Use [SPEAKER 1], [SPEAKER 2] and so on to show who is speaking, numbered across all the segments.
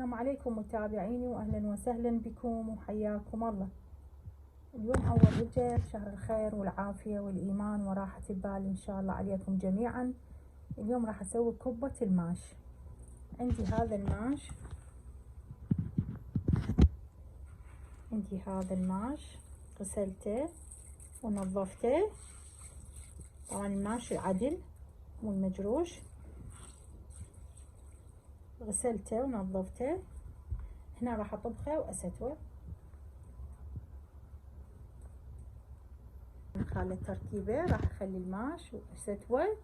[SPEAKER 1] السلام عليكم متابعيني، واهلا وسهلا بكم وحياكم الله. اليوم اول رجب، شهر الخير والعافية والايمان وراحة البال ان شاء الله عليكم جميعا. اليوم راح اسوي كبة الماش. عندي هذا الماش غسلته ونظفته، طبعا الماش العدل مو المجروش، غسلته ونظفته. هنا راح اطبخه واسويه. خلي التركيبة، راح اخلي الماش واسويه.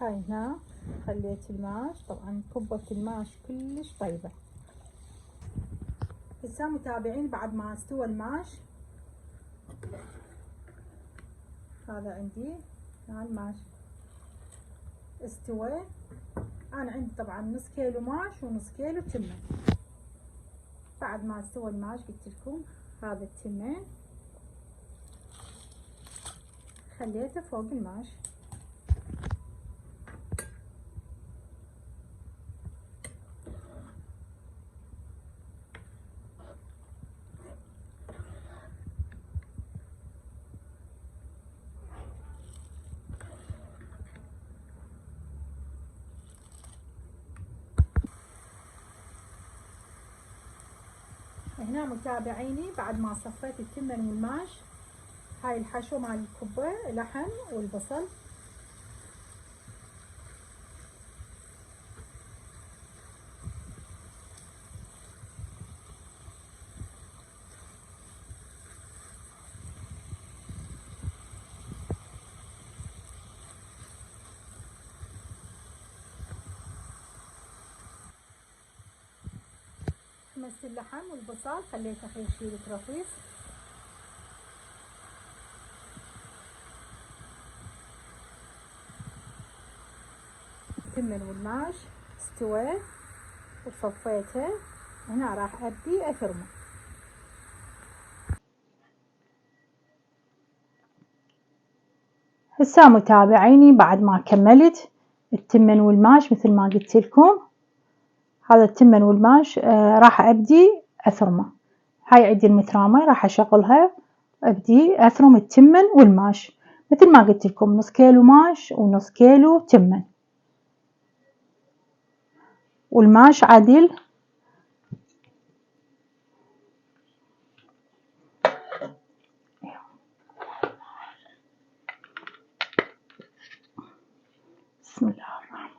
[SPEAKER 1] هاي هنا خليت الماش، طبعا كبة الماش كلش طيبة. هسه متابعين بعد ما استوى الماش، هذا عندي الماش استوى. انا عندي طبعا نص كيلو ماش ونص كيلو تمن. بعد ما استوى الماش قلت لكم هذا التمن خليته فوق الماش. هنا متابعيني بعد ما صفيت التمن والماش، هاي الحشو مال الكبة، لحم والبصل. حمصت اللحم والبصل، خليته يشيل الترفيس. التمن والماش استوى وصفيته. هنا راح ابدي اثرمه. هسه متابعيني بعد ما كملت التمن والماش مثل ما قلت لكم، هذا التمن والماش راح ابدي اثرمه. هاي عندي المترامة راح اشغلها، ابدي اثرم التمن والماش مثل ما قلت لكم، نص كيلو ماش ونص كيلو تمن، والماش عدل. بسم الله الرحمن.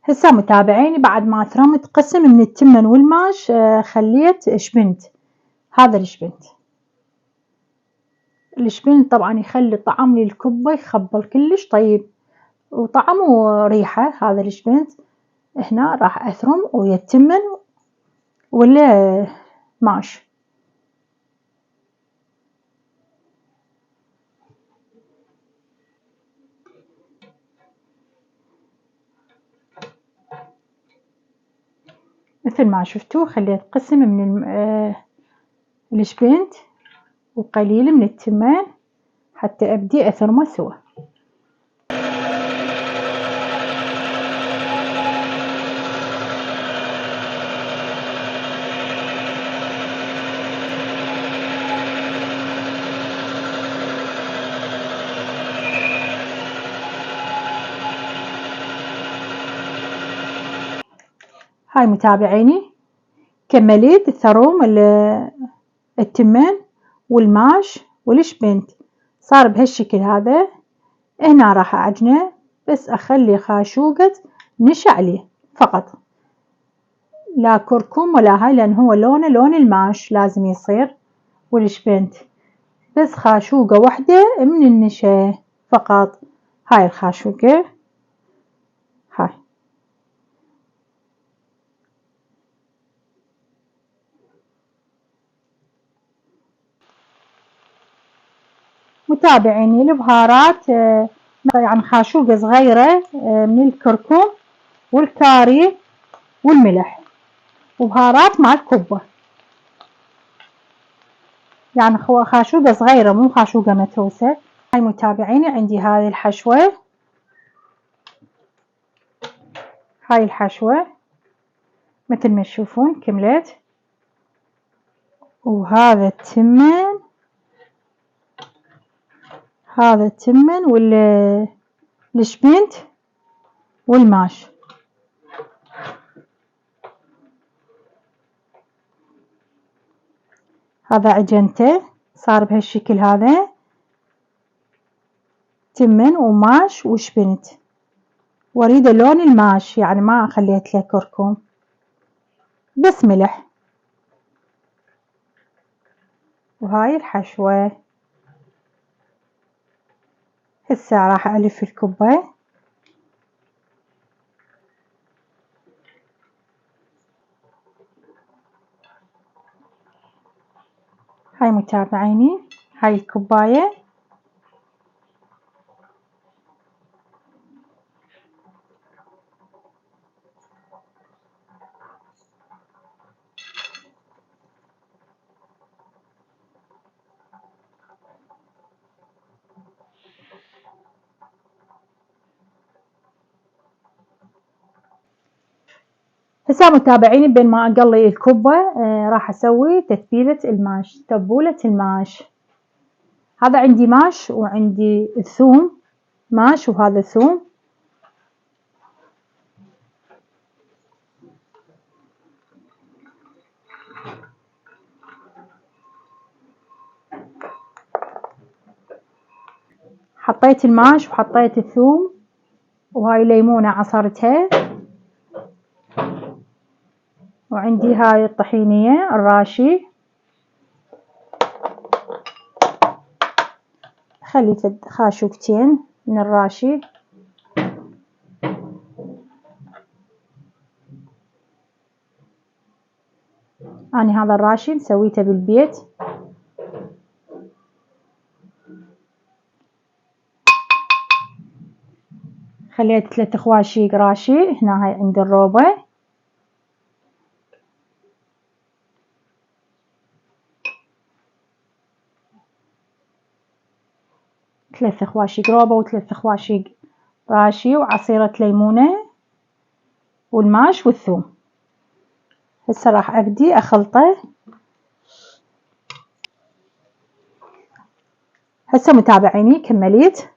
[SPEAKER 1] هسه متابعيني بعد ما ثرمت قسم من التمن والماش، خليت شبنت. هذا الشبنت طبعا يخلي طعم للكبة، يخبل كلش طيب وطعم وريحة. هذا الشبنت هنا راح اثرم ويا التمن ولا ماش. مثل ما شفتوا خليت قسم من الشبنت وقليل من التمن حتى ابدي اثرمه سوا. هاي متابعيني كمليت الثروم التمان والماش والشبنت صار بهالشكل هذا. هنا راح أعجنه بس أخلي خاشوقة نشا عليه فقط، لا كركم ولا هاي، لأن هو لونه لون الماش لازم يصير والشبنت، بس خاشوقة واحدة من النشا فقط. هاي الخاشوقة هاي. متابعيني البهارات يعني خاشوقة صغيرة من الكركم والكاري والملح، وبهارات مع الكبة، يعني خاشوقة صغيرة مو خاشوقة متروسة. هاي متابعيني عندي هذه الحشوة، هاي الحشوة مثل ما تشوفون كملت، وهذا التمن، هذا التمن والشبنت والماش. هذا عجنته صار بهالشكل هذا، تمن وماش وشبنت، واريد لون الماش يعني ما خليت له كركم بس ملح. وهاي الحشوة هسه راح ألف الكبة. هاي متابعيني هاي الكوباية، هسه متابعيني بين ما أقلي الكبة راح أسوي تتبيلة الماش، تبولة الماش. هذا عندي ماش وعندي الثوم، ماش وهذا ثوم. حطيت الماش وحطيت الثوم، وهاي ليمونة عصرتها، وعندي هاي الطحينية الراشي، خلي خاشوقتين من الراشي. أنا هذا الراشي مسويته بالبيت. خليت 3 خواشيق راشي. هنا هاي عند الروبة، 3 خواشيق روبة و3 خواشيق راشي، وعصيرة ليمونة والماش والثوم. هسه راح أبدي أخلطه. هسه متابعيني كمليت.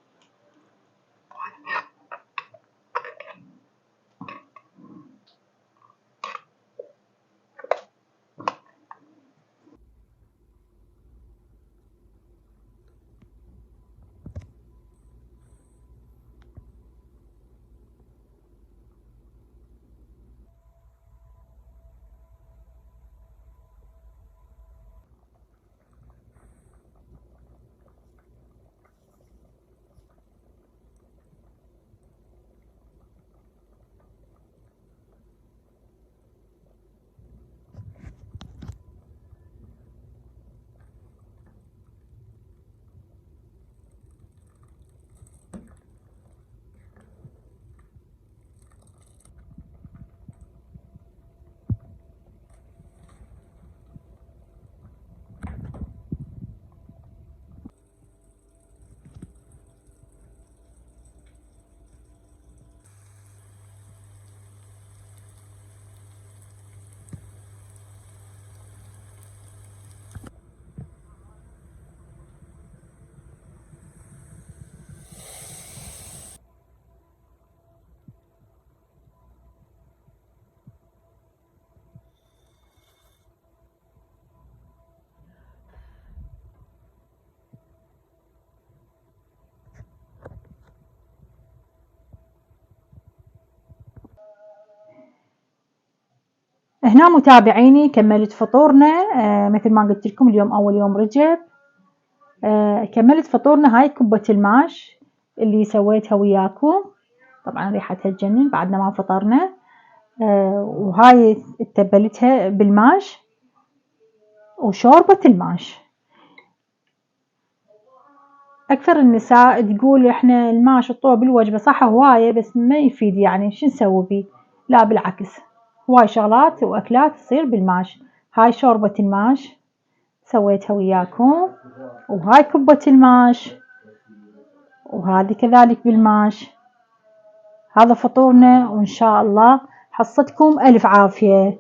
[SPEAKER 1] هنا متابعيني كملت فطورنا. مثل ما قلت لكم اليوم أول يوم رجب. كملت فطورنا. هاي كبة الماش اللي سويتها وياكم، طبعا ريحتها تجنن بعدنا ما فطرنا. وهاي تبلتها بالماش وشوربة الماش. أكثر النساء تقول إحنا الماش نحطوه بالوجبة، صح هواية بس ما يفيد، يعني شو نسوي بيه؟ لا بالعكس، هواي شغلات وأكلات تصير بالماش. هاي شوربة الماش سويتها وياكم، وهاي كبة الماش، وهذه كذلك بالماش. هذا فطورنا، وإن شاء الله حصتكم ألف عافية.